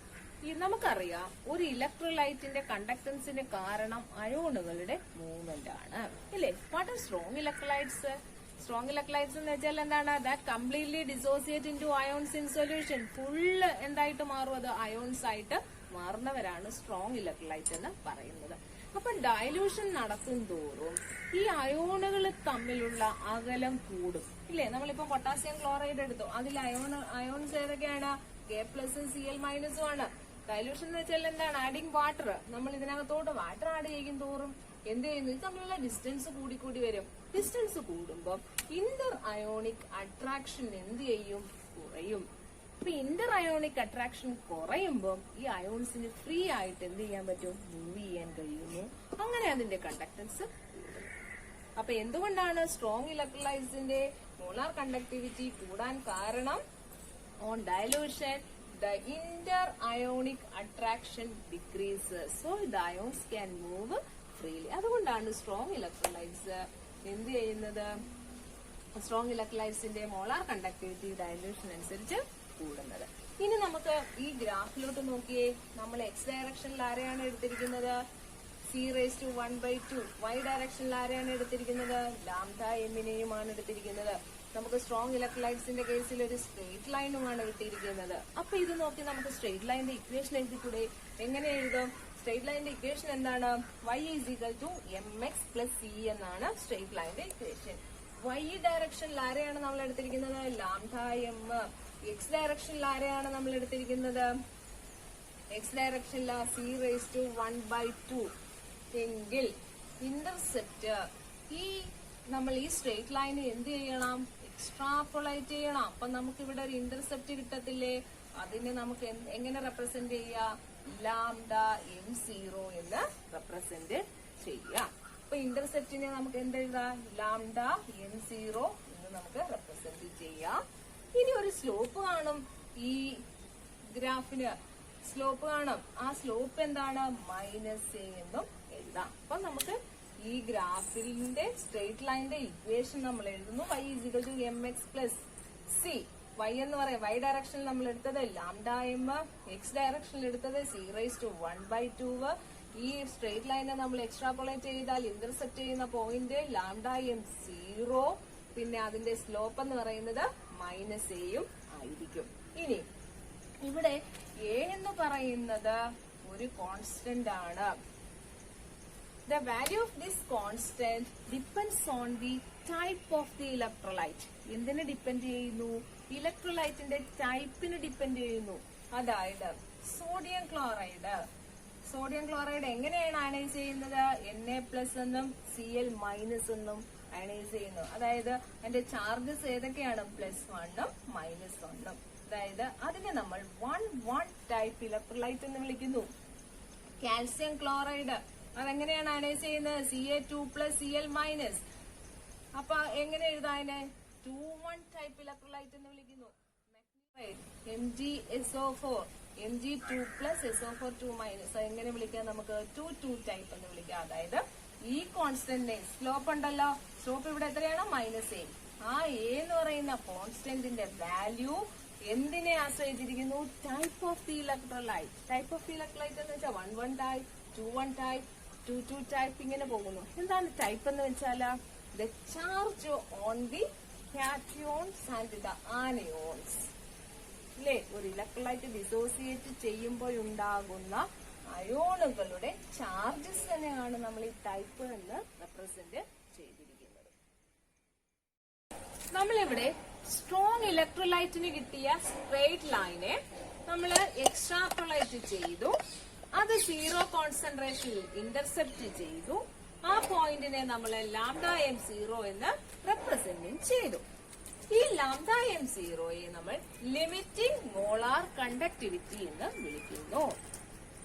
നമുക്കറിയാം, ഒരു ഇലക്ട്രോലൈറ്റിന്റെ കണ്ടക്ടൻസിന് കാരണം അയോണുകളുടെ മൂവ്മെന്റ് ആണ് ഇല്ലേ? What are strong electrolytes? Strong electrolytes എന്ന് വെച്ചാൽ എന്താണ്? That completely dissociate in to ions in solution. Full എന്തായിട്ട് മാറും? അത് അയോൺസ് ആയിട്ട് മാറുന്നവരാണ് സ്ട്രോങ് ഇലക്ട്രോലൈറ്റ് എന്ന് പറയുന്നത്. അപ്പൊ ഡയലൂഷൻ നടക്കും തോറും ഈ അയോണുകൾ തമ്മിലുള്ള അകലം കൂടും ഇല്ലേ? നമ്മളിപ്പോ പൊട്ടാസ്യം ക്ലോറൈഡ് എടുത്തു, അതിൽ അയോൺസ് ഏതൊക്കെയാണ്? K+Cl- ആണ്. ഡയലൂഷൻ എന്ന് വെച്ചാൽ എന്താണ്? Adding water. നമ്മൾ ഇതിനകത്തോട്ട് വാട്ടർ ആഡ് ചെയ്യും തോറും എന്ത് ചെയ്യുന്നു? ഇത് തമ്മിലുള്ള ഡിസ്റ്റൻസ് കൂടിക്കൂടി വരും. ഡിസ്റ്റൻസ് കൂടുമ്പോൾ ഇന്റർ അയോണിക് അട്രാക്ഷൻ എന്ത് ചെയ്യും? കുറയും. അപ്പൊ ഇന്റർ അയോണിക് അട്രാക്ഷൻ കുറയുമ്പോൾ ഈ അയോൺസിന് ഫ്രീ ആയിട്ട് എന്ത് ചെയ്യാൻ പറ്റും? മൂവ് ചെയ്യാൻ കഴിയുന്നു. അങ്ങനെ അതിന്റെ കണ്ടക്ടൻസ്. അപ്പൊ എന്തുകൊണ്ടാണ് സ്ട്രോങ് ഇലക്ട്രോലൈറ്റ്സിന്റെ മോളാർ കണ്ടക്ടിവിറ്റി കൂടാൻ കാരണം? On dilution the inter-ionic attraction decreases, so the ions can move freely. അതുകൊണ്ടാണ് സ്ട്രോങ് ഇലക്ട്രോലൈറ്റ്സ് എന്ത് ചെയ്യുന്നത്? സ്ട്രോങ് ഇലക്ട്രോലൈറ്റ്സിന്റെ മോളാർ കണ്ടക്ടിവിറ്റി ഡയലൂഷൻ അനുസരിച്ച് കൂടുന്നത്. ഇനി നമുക്ക് ഈ ഗ്രാഫിലോട്ട് നോക്കിയേ. നമ്മൾ എക്സ് ഡയറക്ഷനിൽ ആരെയാണ് എടുത്തിരിക്കുന്നത്? C⁻1/2. വൈ ഡയറക്ഷനിൽ ആരെയാണ് എടുത്തിരിക്കുന്നത്? ലാംഡ എമ്മിനെയുമാണ് എടുത്തിരിക്കുന്നത്. നമുക്ക് സ്ട്രോങ് ഇലക്ട്രോലൈറ്റ്സിന്റെ കേസിൽ ഒരു സ്ട്രെയിറ്റ് ലൈനുമാണ് കിട്ടിയിരിക്കുന്നത്. അപ്പൊ ഇത് നോക്കി നമുക്ക് സ്ട്രെയിറ്റ് ലൈനിന്റെ ഇക്വേഷൻ എഴുതിക്കൂടെ? എങ്ങനെ എഴുതും? സ്ട്രെയിറ്റ് ലൈനിന്റെ ഇക്വേഷൻ എന്താണ്? y = mx + c എന്നാണ് സ്ട്രെയിറ്റ് ലൈനിന്റെ ഇക്വേഷൻ. വൈ ഡയറക്ഷനിൽ ആരെയാണ് നമ്മൾ എടുത്തിരിക്കുന്നത്? Lambda M. എക്സ് ഡയറക്ഷനിൽ ആരെയാണ് നമ്മൾ എടുത്തിരിക്കുന്നത്? എക്സ് ഡയറക്ഷനിൽ C⁻1/2 എങ്കിൽ ഇന്റർസെപ്റ്റ് നമ്മൾ ഈ സ്ട്രേറ്റ് ലൈന് എന്ത് ചെയ്യണം, എക്സ്ട്രാപോളേറ്റ് ചെയ്യണം. അപ്പൊ നമുക്ക് ഇവിടെ ഒരു ഇന്റർസെപ്റ്റ് കിട്ടത്തില്ലേ, അതിനെ നമുക്ക് എങ്ങനെ റെപ്രസെന്റ് ചെയ്യാം, ലാംഡ m0 എന്ന് റെപ്രസെന്റ് ചെയ്യാം. അപ്പൊ ഇന്റർസെപ്റ്റിനെ നമുക്ക് എന്തെഴുതാം, ലാംഡ m0 എന്ന് നമുക്ക് റെപ്രസെന്റ് ചെയ്യാം. ഇനി ഒരു സ്ലോപ്പ് കാണും, ഈ ഗ്രാഫിന് സ്ലോപ്പ് കാണും. ആ സ്ലോപ്പ് എന്താണ്, -a എന്നും എഴുതാം. അപ്പൊ നമുക്ക് ഈ ഗ്രാഫിന്റെ സ്ട്രേറ്റ് ലൈനിന്റെ ഇക്വേഷൻ നമ്മൾ എഴുതുന്നു. y = mx + c. y എന്ന് പറയാം, y ഡയറക്ഷനിൽ നമ്മൾ എടുത്തത് ലാംഡ m, x ഡയറക്ഷനിൽ എടുത്തത് c⁻1/2. ഈ സ്ട്രേറ്റ് ലൈനെ നമ്മൾ എക്സ്ട്രാപോളേറ്റ് ചെയ്താൽ ഇന്റർസെപ്റ്റ് ചെയ്യുന്ന പോയിന്റ് ലാംഡ m0, പിന്നെ അതിന്റെ സ്ലോപ്പ് എന്ന് പറയുന്നത് -a ആയിരിക്കും. ഇനി ഇവിടെ a എന്ന് പറയുന്നത് ഒരു കോൺസ്റ്റന്റ് ആണ്. The value of this constant depends on the type of the electrolyte. എന്തിനെ ഡിപ്പെൻഡ് ചെയ്യുന്നു, ഇലക്ട്രോലൈറ്റിന്റെ ടൈപ്പിന് ഡിപ്പെൻഡ് ചെയ്യുന്നു. അതായത് സോഡിയം ക്ലോറൈഡ് എങ്ങനെയാണ് അയണൈസ് ചെയ്യുന്നത്, Na+ എന്നും Cl- എന്നും അയണൈസ് ചെയ്യുന്നു. അതായത് അതിന്റെ ചാർജസ് ഏതൊക്കെയാണ്, +1 ഉം -1 ഉം. അതായത് അതിനെ നമ്മൾ 1,1 ടൈപ്പ് ഇലക്ട്രോലൈറ്റ് എന്ന് വിളിക്കുന്നു. കാൽസ്യം ക്ലോറൈഡ് അതെങ്ങനെയാണ് അയണൈസ് ചെയ്യുന്നത്, Ca2+ Cl-. അപ്പൊ എങ്ങനെ എഴുതാം, 2,1 ടൈപ്പ് ഇലക്ട്രോലൈറ്റ് എന്ന് വിളിക്കുന്നു. MgSO4 Mg2+ SO4 എങ്ങനെ വിളിക്കാം, നമുക്ക് 2,2 ടൈപ്പ് എന്ന് വിളിക്കാം. അതായത് ഈ കോൺസ്റ്റന്റിന്റെ സ്ലോപ്പ് ഉണ്ടല്ലോ, സ്ലോപ്പ് ഇവിടെ എത്രയാണ്, -a. ആ a എന്ന് പറയുന്ന കോൺസ്റ്റന്റിന്റെ വാല്യൂ എന്തിനെ ആശ്രയിച്ചിരിക്കുന്നു, type of the electrolyte. Type of the electrolyte എന്ന് വെച്ചാൽ 1,1 ടൈപ്പ്, 2,1 ടൈപ്പ്, 2,2 ടൈപ്പ് ഇങ്ങനെ പോകുന്നു. എന്താണ് ടൈപ്പ് എന്ന് വെച്ചാൽ the charge on the cations and the anions. അല്ലേ, ഒരു ഇലക്ട്രോലൈറ്റ് ഡിസോസിയേറ്റ് ചെയ്യുമ്പോഴുണ്ടാകുന്ന അയോണുകളുടെ ചാർജസ് തന്നെയാണ് നമ്മൾ ഈ ടൈപ്പ് എന്ന് റെപ്രസെന്റ് ചെയ്തിരിക്കുന്നത്. നമ്മളിവിടെ സ്ട്രോങ് ഇലക്ട്രോലൈറ്റിന് കിട്ടിയ സ്ട്രേറ്റ് ലൈനെ നമ്മൾ എക്സ്ട്രാപോളേറ്റ് ചെയ്തു. അത് 0 കോൺസെൻട്രേഷനിൽ ഇന്റർസെപ്റ്റ് ചെയ്തു. ആ പോയിന്റിനെ നമ്മൾ ലാംഡ m0 എന്ന് റെപ്രസെന്റ് ചെയ്തു. ഈ ലാംഡ m0യെ നമ്മൾ ലിമിറ്റിംഗ് മോളാർ കണ്ടക്ടിവിറ്റി എന്ന് വിളിക്കുന്നു.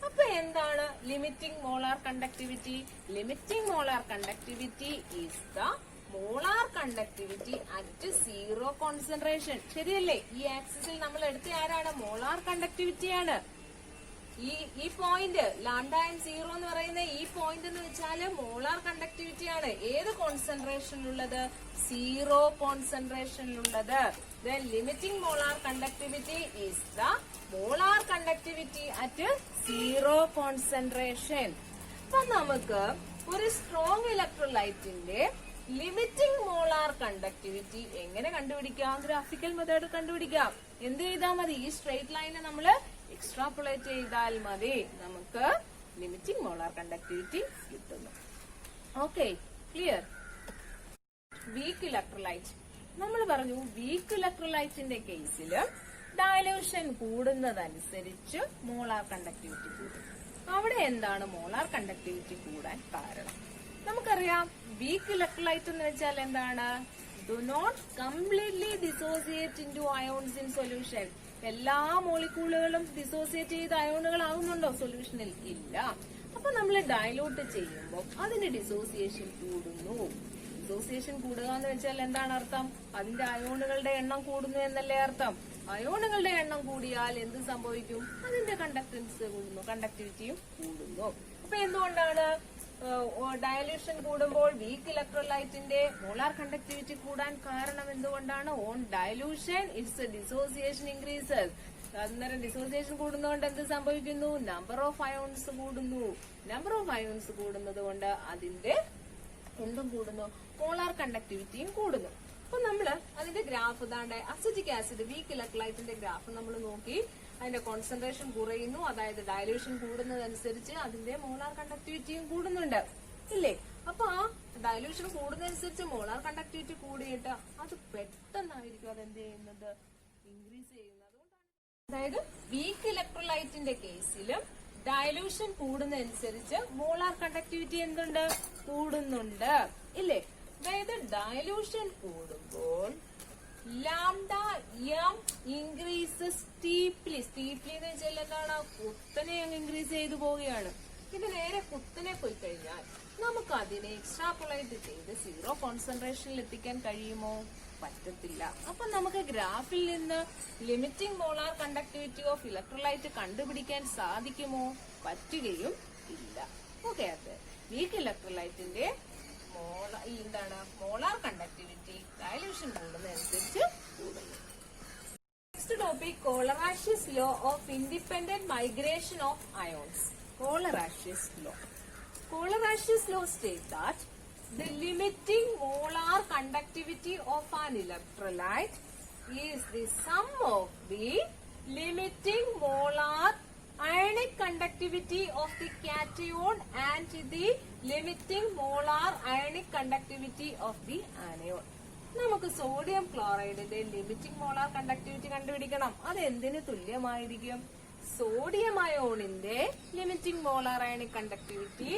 അപ്പൊ എന്താണ് limiting molar conductivity? Limiting molar conductivity is the molar conductivity at 0 concentration. ശരിയല്ലേ? ഈ ആക്സിസിൽ നമ്മൾ എടുത്ത ആരാണ്? മോളാർ കണ്ടക്ടിവിറ്റിയാണ്. ഈ പോയിന്റ് ലാംഡ m0 എന്ന് പറയുന്ന ഈ പോയിന്റ് എന്ന് വെച്ചാല് മോളാർ കണ്ടക്ടിവിറ്റി ആണ്. ഏത് കോൺസെൻട്രേഷനിലുള്ളത്? 0 കോൺസെൻട്രേഷനിലുള്ളത്. Then limiting molar conductivity is the molar conductivity at 0 concentration. അപ്പൊ നമുക്ക് ഒരു സ്ട്രോങ് ഇലക്ട്രോലൈറ്റിന്റെ ലിമിറ്റിംഗ് മോളാർ കണ്ടക്ടിവിറ്റി എങ്ങനെ കണ്ടുപിടിക്കാം? ഗ്രാഫിക്കൽ മെത്തേഡ് കണ്ടുപിടിക്കാം. എന്ത് ചെയ്താൽ മതി? ഈ സ്ട്രേറ്റ് ലൈനെ നമ്മൾ എക്സ്ട്രാപോളേറ്റ് ചെയ്താൽ മതി, നമുക്ക് ലിമിറ്റിംഗ് മോളാർ കണ്ടക്ടിവിറ്റി കിട്ടുന്നു. Okay, clear? വീക്ക് ഇലക്ട്രോലൈറ്റ് നമ്മൾ പറഞ്ഞു, വീക്ക് ഇലക്ട്രോലൈറ്റിന്റെ കേസിൽ ഡയലൂഷൻ കൂടുന്നതനുസരിച്ച് മോളാർ കണ്ടക്ടിവിറ്റി കൂടും. അവിടെ എന്താണ് മോളാർ കണ്ടക്ടിവിറ്റി കൂടാൻ കാരണം? നമുക്കറിയാം, വീക്ക് ഇലക്ട്രോലൈറ്റ് എന്ന് വെച്ചാൽ എന്താണ്? Do not completely dissociate into ions in solution. എല്ലാ മോളിക്യൂളുകളും ഡിസോസിയേറ്റ് ചെയ്ത അയോണുകൾ ആകുന്നുണ്ടോ സൊല്യൂഷനിൽ? ഇല്ല. അപ്പൊ നമ്മൾ ഡയലൂട്ട് ചെയ്യുമ്പോൾ അതിന്റെ ഡിസോസിയേഷൻ കൂടുന്നു. ഡിസോസിയേഷൻ കൂടുക എന്ന് വെച്ചാൽ എന്താണ് അർത്ഥം? അതിന്റെ അയോണുകളുടെ എണ്ണം കൂടുന്നു എന്നല്ലേ അർത്ഥം? അയോണുകളുടെ എണ്ണം കൂടിയാൽ എന്ത് സംഭവിക്കും? അതിന്റെ കണ്ടക്ടൻസ് കൂടുന്നു, കണ്ടക്ടിവിറ്റിയും കൂടുന്നു. അപ്പൊ എന്തുകൊണ്ടാണ് ഡയലൂഷൻ കൂടുമ്പോൾ വീക്ക് ഇലക്ട്രോലൈറ്റിന്റെ മോളാർ കണ്ടക്ടിവിറ്റി കൂടാൻ കാരണം എന്തുകൊണ്ടാണ്? On dilution it's dissociation increases. അന്നേരം ഡിസോസിയേഷൻ കൂടുന്നതുകൊണ്ട് എന്ത് സംഭവിക്കുന്നു? നമ്പർ ഓഫ് അയോൺസ് കൂടുന്നു. നമ്പർ ഓഫ് അയോൺസ് കൂടുന്നത് കൊണ്ട് അതിന്റെ എന്തും കൂടുന്നു? മോളാർ കണ്ടക്ടിവിറ്റിയും കൂടുന്നു. അപ്പൊ നമ്മള് അതിന്റെ ഗ്രാഫ് ഇതാണ്ട് അസിറ്റിക് ആസിഡ് വീക്ക് ഇലക്ട്രോലൈറ്റിന്റെ ഗ്രാഫ് നമ്മൾ നോക്കി. അതിന്റെ കോൺസെൻട്രേഷൻ കുറയുന്നു, അതായത് ഡയലൂഷൻ കൂടുന്നതനുസരിച്ച് അതിന്റെ മോളാർ കണ്ടക്ടിവിറ്റിയും കൂടുന്നുണ്ട്, ഇല്ലേ? അപ്പൊ ആ ഡയലൂഷൻ കൂടുന്നതനുസരിച്ച് മോളാർ കണ്ടക്ടിവിറ്റി കൂടിയിട്ട് അത് പെട്ടെന്നായിരിക്കും അതെന്ത് ചെയ്യുന്നത്? ഇൻക്രീസ് ചെയ്യുന്നത്. അതുകൊണ്ടാണ് അതായത് വീക്ക് ഇലക്ട്രോലൈറ്റിന്റെ കേസിലും ഡയലൂഷൻ കൂടുന്നതനുസരിച്ച് മോളാർ കണ്ടക്ടിവിറ്റി എന്തുണ്ട്? കൂടുന്നുണ്ട്, ഇല്ലേ? അതായത് ഡയലൂഷൻ കൂടുമ്പോൾ lambda M increases steeply. Steeply എന്ന് വെച്ചാൽ എന്താണ്? കുത്തനെ അങ്ങ് ഇൻക്രീസ് ചെയ്തു പോവുകയാണ്. ഇത് നേരെ കുത്തനെ പോയി കഴിഞ്ഞാൽ നമുക്ക് അതിനെ എക്സ്ട്രാപോളേറ്റ് ചെയ്ത് സീറോ കോൺസെൻട്രേഷനിൽ എത്തിക്കാൻ കഴിയുമോ? പറ്റത്തില്ല. അപ്പൊ നമുക്ക് ഗ്രാഫിൽ നിന്ന് limiting molar conductivity of electrolyte കണ്ടുപിടിക്കാൻ സാധിക്കുമോ? പറ്റുകയും ഇല്ല. ഓക്കെ, അത് വീക്ക് ഇലക്ട്രോലൈറ്റിന്റെ മോളാർ കണ്ടക്ടിവിറ്റി ഡയലൂഷൻ കൂടുന്നതനുസരിച്ച് കൂടുന്നു. Next topic, Kohlrausch's law of independent migration of ions. Colerat's law. Colerat's law states that the limiting molar conductivity of an electrolyte is the sum of the limiting molar ionic conductivity of the cation and the limiting molar ionic conductivity of the anion. നമുക്ക് sodium ക്ലോറൈഡിന്റെ limiting molar conductivity കണ്ടുപിടിക്കണം. അത് എന്തിന് തുല്യമായിരിക്കും? Sodium അയോണിന്റെ limiting molar ionic conductivity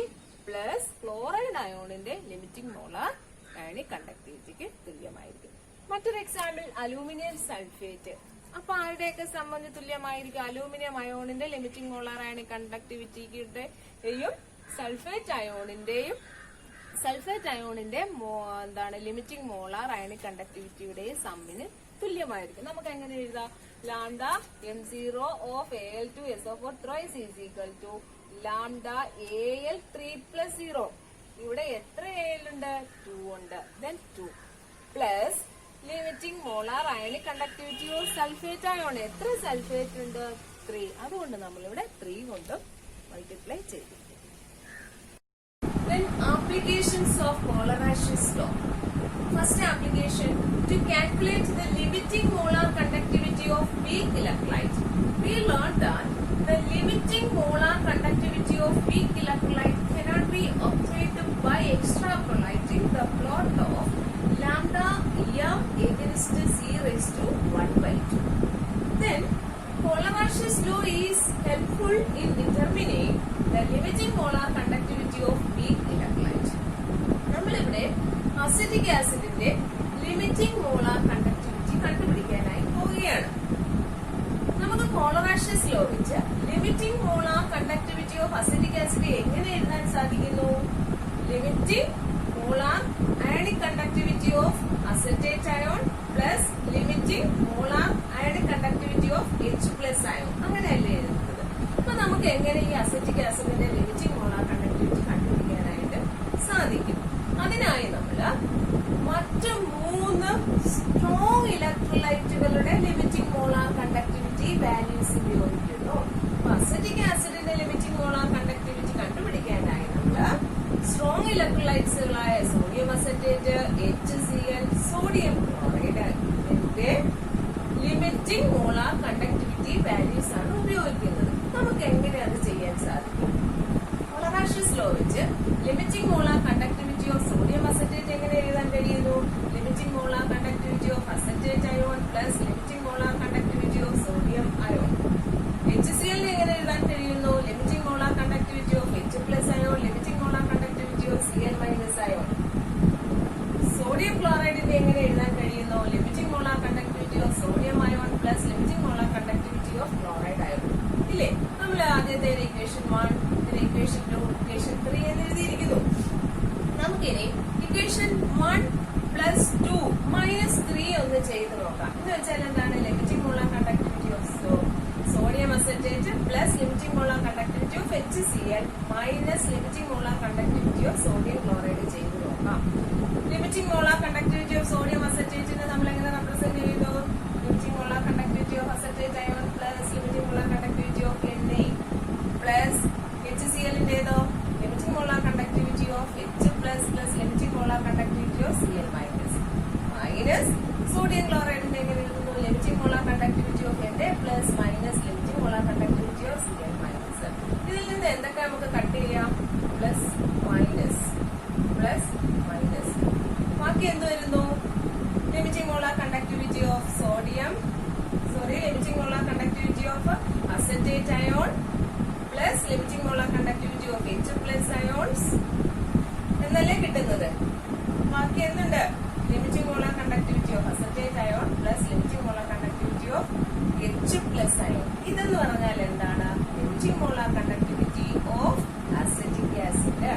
plus chloride അയോണിന്റെ limiting molar ionic കണ്ടക്ടിവിറ്റിക്ക് തുല്യമായിരിക്കും. മറ്റൊരു എക്സാമ്പിൾ, അലൂമിനിയം സൾഫേറ്റ്. അപ്പൊ ആരുടെയൊക്കെ സംബന്ധിച്ച് തുല്യമായിരിക്കും? അലൂമിനിയം അയോണിന്റെ ലിമിറ്റിംഗ് മോളാർ അയണിക് കണ്ടക്ടിവിറ്റിയുടെയും സൾഫേറ്റ് അയോണിന്റെ ലിമിറ്റിംഗ് മോളാർ അയണിക് കണ്ടക്ടിവിറ്റിയുടെയും സമ്മിന് തുല്യമായിരിക്കും. നമുക്ക് എങ്ങനെ എഴുതാം? Lambda m0 of Al2SO4 thrice is equal to lambda Al3 plus 0. ഇവിടെ എത്ര Al ഉണ്ട്? 2 ഉണ്ട്. then 2 plus limiting molar ionic conductivity of sulphate ion. എത്ര സൾഫേറ്റ് ഉണ്ട്? 3. അതുകൊണ്ട് നമ്മളിവിടെ 3 കൊണ്ട് മൾട്ടിപ്ലൈ ചെയ്തിരിക്കും. then applications of Colerat's law. First application, to calculate the limiting molar conductivity of weak electrolyte. We learned that the limiting molar conductivity of weak electrolyte cannot be obtained by extrapolating the plot of lambda m against c raised to 1 by 2. Then, Colerat's law is helpful in determining the limiting molar conductivity of weak electrolyte. നമ്മളിവിടെ acetic ആസിഡിന്റെ limiting molar conductivity കണ്ടുപിടിക്കാനായി പോവുകയാണ്. നമുക്ക് Kohlrausch's law വെച്ച് limiting molar conductivity of acetic acid എങ്ങനെ എഴുതാൻ സാധിക്കുന്നു? Limiting molar ionic conductivity of acetate ion plus limiting molar ionic conductivity of H+ ion. അങ്ങനെയല്ലേ എഴുതുന്നത്? അപ്പൊ നമുക്ക് എങ്ങനെ ഈ അസറ്റിക് ആസിഡിന്റെ ലിമിറ്റിംഗ് മോളാർ കണ്ടക്ടിവിറ്റി കണ്ടുപിടിക്കാനായിട്ട് സാധിക്കും? അതിനായി നമ്മള് മറ്റ് 3 സ്ട്രോങ് ഇലക്ട്രോലൈറ്റുകളുടെ ലിമിറ്റിംഗ് മോളാർ കണ്ടക്ടിവിറ്റി വാല്യൂസ് ഉപയോഗിക്കുന്നു. അസറ്റിക് ആസിഡിന്റെ ലിമിറ്റിംഗ് മോളാർ കണ്ടക്ടിവിറ്റി കണ്ടുപിടിക്കാനായി നമ്മള് സ്ട്രോങ് ഇലക്ട്രോലൈറ്റ്സുകളായ sodium acetate, HCl, sodium chloride ഇതിന്റെ ലിമിറ്റിംഗ് മോളാർ കണ്ടക്ടിവിറ്റി വാല്യൂസ് ആണ് ഉപയോഗിക്കുന്നത്. നമുക്ക് എങ്ങനെ അത് ചെയ്യാൻ സാധിക്കും? Colerat's law വെച്ച് limiting molar conductivity of sodium acetate എങ്ങനെ എഴുതാൻ കഴിയുന്നു? Limiting molar conductivity of acetate ion plus limiting molar conductivity of sodium ion. HCl എങ്ങനെ എഴുതാൻ കഴിയുന്നു? Limiting molar conductivity of H+ ion limiting molar conductivity of Cl- ion. Sodium ക്ലോറൈഡിന്റെ എങ്ങനെ എഴുതാൻ കഴിയുന്നു? Limiting molar conductivity of sodium ion plus limiting molar conductivity of chloride ion. ഇല്ലേ? നമ്മൾ ആദ്യത്തെ ഇക്വേഷൻ 1, ഇക്വേഷൻ 2, ഇക്വേഷൻ 3 എന്ന് എഴുതിയിരിക്കുന്നു. നമുക്കിനി ഇക്വേഷൻ 1 + 2 - 3 ഒന്ന് ചെയ്ത് നോക്കാം. എന്ന് വെച്ചാൽ എന്താണ്? Limiting molar conductivity of sodium acetate plus limiting molar conductivity of HCl minus limiting molar conductivity of sodium chloride ചെയ്ത് നോക്കാം. Limiting molar conductivity of sodium അസറ്റേറ്റിനെ നമ്മൾ എങ്ങനെ റെപ്രസെന്റ് ചെയ്തു? Limiting molar conductivity of acetate ion plus limiting molar conductivity of Na plus HCl-ന്റേതോ limiting molar conductivity of H+ plus limiting molar conductivity of Cl- minus sodium ക്ലോറൈഡിന്റെ എങ്ങനെ എഴുതുന്നു? Limiting molar conductivity of Na plus minus limiting molar conductivity of Cl-. ഇതിൽ നിന്ന് എന്തൊക്കെ നമുക്ക് cut ചെയ്യാം? Plus minus ബാക്കി എന്ത് വരുന്നു? Limiting molar conductivity of limiting molar conductivity of acetate ion plus limiting molar conductivity of H+ ions എന്നല്ലേ കിട്ടുന്നത്. ബാക്കി എന്തുണ്ട്? Limiting molar conductivity of acetate ion plus limiting molar conductivity of H plus ion. ഇതെന്ന് പറഞ്ഞാൽ എന്താണ്? Limiting molar conductivity of acetic acid.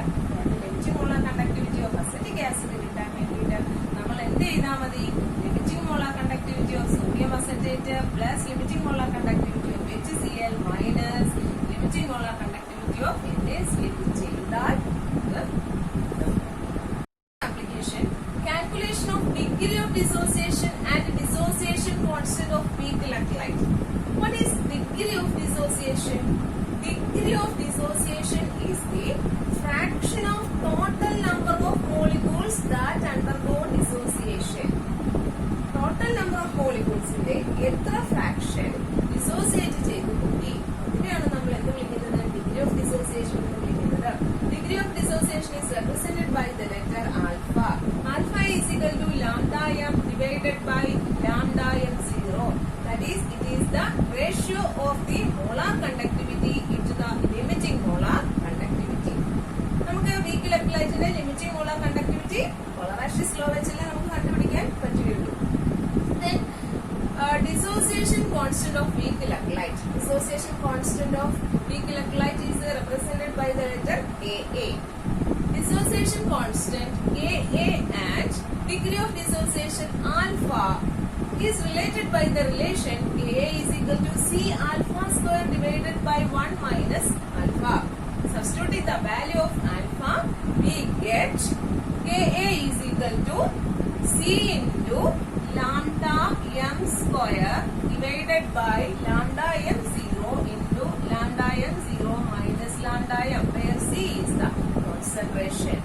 Limiting molar conductivity of acetic acid കിട്ടാൻ വേണ്ടിയിട്ട് നമ്മൾ എന്ത് ചെയ്താൽ മതി? Limiting molar conductivity of sodium acetate plus limiting molar conductivity of HCl minus limiting molar conductivity of NaCl ചെയ്താൽ application calculation of degree of dissociation and dissociation constant of weak electrolyte. What is degree of dissociation? Degree of dissociation is the fraction of total number of molecules that undergo dissociation. Total number of molecules ന്റെ എത്ര fraction dissociate ചെയ്തു കൂടി ഇതിനെയാണ് നമ്മൾ എന്ത് വിളിക്കുന്നത്? Degree of dissociation എന്ന് വിളിക്കുന്നത്. Degree of dissociation is represented by the letter alpha. Alpha is equal to lambda m divided by lambda m0. That is, it is the ratio of the molar conductivity into the limiting molar conductivity. നമുക്ക് weak electrolyte limiting molar conductivity Polaractis law വെച്ചല്ലേ നമുക്ക് കണ്ടുപിടിക്കാൻ പറ്റുകയുള്ളൂ. Then dissociation constant of weak electrolyte. Dissociation constant of weak electrolyte is represented by the letter Ka. Dissociation constant Ka and degree of dissociation alpha is related by the relation Ka is equal to C alpha square divided by 1 minus alpha. Substituting the value of alpha, we get Ka is equal to C into lambda m square divided by lambda m0 into lambda m0 minus lambda m, where C is the concentration.